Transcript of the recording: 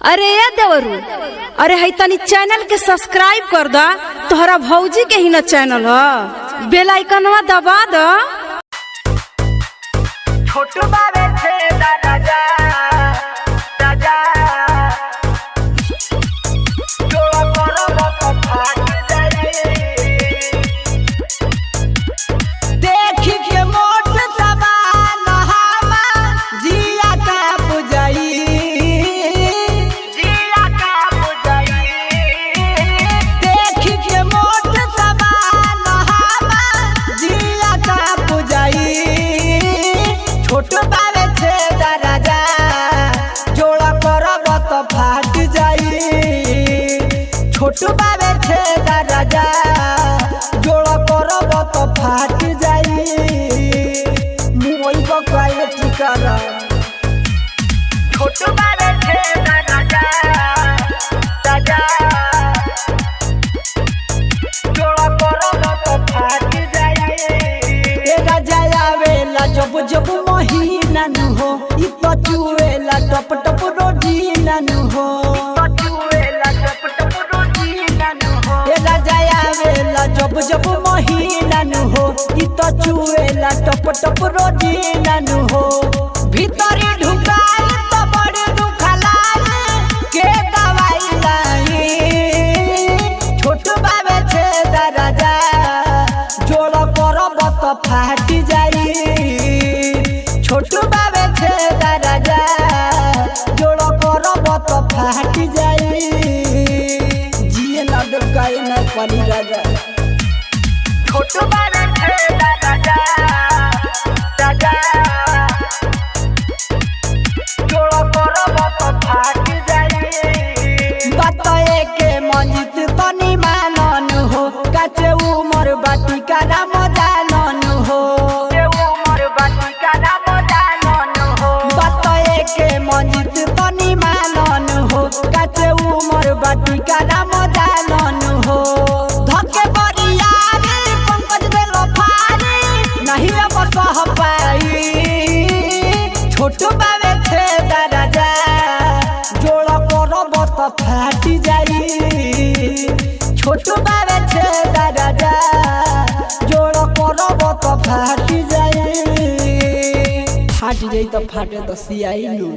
अरे ये देवरू, अरे है तनी चैनल के सब्सक्राइब कर दा। तोहरा भौजी के ही न चैनल ह, बेल आइकनवा दबा द। छोटू बाबे थे राजा राजा जोड़ा करो तो फाट जाए। देख के मोट सवाल हमा जिया का पुजाई, जिया का पुजाई। देख के मोट सवाल हमा जिया का पुजाई। छोटू बाबे थे राजा जोड़ा करब तो फाट जाई। छोटू बाबे थे राजा जोड़ा करब तो फाट जाई। मुई बकाए ठिकाना छोटू बाबे थे राजा राजा जोड़ा करब तो फाट जाई। राजा आवेला जब जब महीना नु हो, इ तो चुएला टप टप रोजीना नु हो, चुएला टप टप रोजीना नु हो। ए राजा आवेला जब जब महीना नु हो, इ तो चुएला टप टप रोजीना नु हो। भीतरी ढुकाई तो बड़ी दुखलाई के दवाई लाई। छोटू बाबे थे राजा जोड़ा करब तो फाट जाई। छोटू बाबे थे राजा जोड़ा करब तो फाट जाई। जिए ना डकाई ना पानी राजा। छोटू बाबे थे राजा राजा जोड़ा करब तो फाट जाई। बताए के मंजित तनी मानन हो, काचे उमर बाटी का राम जानन हो, उमर बाटी का राम जानन हो। बताए के मंजित तनी मानन हो, काचे उमर बाटी का राम जानन हो। धके बरियारी पंकज देलो फारी नहीं अब सह पाई। छोटू बाबे थे राजा जोड़ा करब तो फाट जाई। छोटू बाबे थे राजा जोड़ा करब तो फाट जाई। फाट जाई तो फाटे तो सियाई नु।